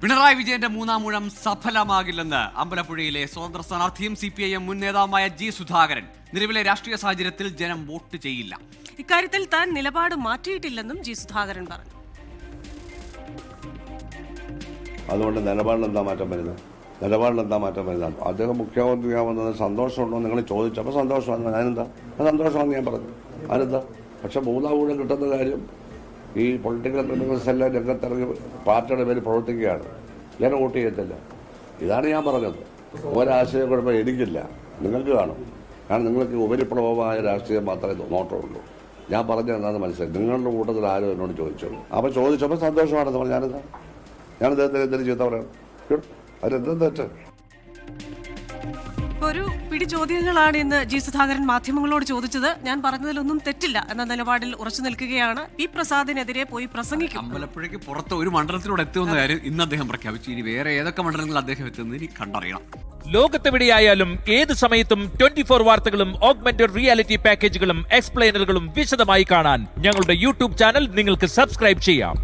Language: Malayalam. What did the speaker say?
പിണറായി വിജയന്റെ മൂന്നാം ഊഴം സഫലമാകില്ലെന്ന് അമ്പലപ്പുഴയിലെ സ്വതന്ത്ര സ്ഥാനാർത്ഥിയും CPIM മുൻ നേതാവുമായ ജി സുധാകരൻ. നിലവിലെ രാഷ്ട്രീയ സാഹചര്യത്തിൽ ജനം വോട്ട് ചെയ്യില്ല. ഇക്കാര്യത്തിൽ താൻ നിലപാട് മാറ്റിയിട്ടില്ലെന്നും ജി സുധാകരൻ പറഞ്ഞു. അതുകൊണ്ട് നിലപാടിൽ എന്താ മാറ്റം വരുന്നത്? അദ്ദേഹം മുഖ്യമന്ത്രിയാവുന്നത് സന്തോഷമുണ്ടോ നിങ്ങൾ ചോദിച്ചപ്പോൾ സന്തോഷമാണ്. ഞാനെന്താ സന്തോഷമാണെന്ന് ഞാൻ പറഞ്ഞു. അതിനെന്താ? പക്ഷെ മൂന്നാം ഊഴം കിട്ടുന്ന കാര്യം ഈ പൊളിറ്റിക്കൽ ക്രിമിനൽസ് എല്ലാം രംഗത്തിറങ്ങി പാർട്ടിയുടെ പേര് പ്രവർത്തിക്കുകയാണ്. ഞാൻ വോട്ട് ചെയ്യത്തില്ല. ഇതാണ് ഞാൻ പറഞ്ഞത്. ഒരാശയക്കുഴപ്പം എനിക്കില്ല, നിങ്ങൾക്ക് കാണും. കാരണം നിങ്ങൾക്ക് ഉപരിപ്ലവമായ രാഷ്ട്രീയം മാത്രമേ നോട്ടമുള്ളൂ. ഞാൻ പറഞ്ഞത് എന്താണെന്ന് മനസ്സിലായി. നിങ്ങളുടെ കൂട്ടത്തിൽ ആരും എന്നോട് ചോദിച്ചോളൂ. അപ്പോൾ ചോദിച്ചപ്പോൾ സന്തോഷമാണെന്ന് പറഞ്ഞു. ഞാൻ ഇദ്ദേഹത്തിന് എന്തെങ്കിലും ചീത്ത പറയണം? അതിനെന്താ തെറ്റ്? ഒരു പിടി ചോദ്യങ്ങളാണ് ഇന്ന് ജി സുധാകരൻ മാധ്യമങ്ങളോട് ചോദിച്ചത്. ഞാൻ പറഞ്ഞതിലൊന്നും തെറ്റില്ല എന്ന നിലപാടിൽ ഉറച്ചു നിൽക്കുകയാണ്. പി പ്രസാദിനെതിരെ പോയി പ്രസംഗിക്കും. അമ്പലപ്പുഴയ്ക്ക് പുറത്ത് ഒരു മണ്ഡലത്തിലൂടെ എത്തുമെന്ന കാര്യം ഇന്ന് അദ്ദേഹം പ്രഖ്യാപിച്ചു. ഇനി വേറെ ഏതൊക്കെ മണ്ഡലങ്ങളിൽ അദ്ദേഹം എത്തുന്നത് ഇനി കണ്ടറിയണം. ലോകത്തെവിടെയായാലും ഏത് സമയത്തും 24 വാർത്തകളും ഓഗ്മെന്റഡ് റിയാലിറ്റി പാക്കേജുകളും എക്സ്പ്ലെയിനറുകളും വിശദമായി കാണാൻ ഞങ്ങളുടെ യൂട്യൂബ് ചാനൽ നിങ്ങൾക്ക് സബ്സ്ക്രൈബ് ചെയ്യാം.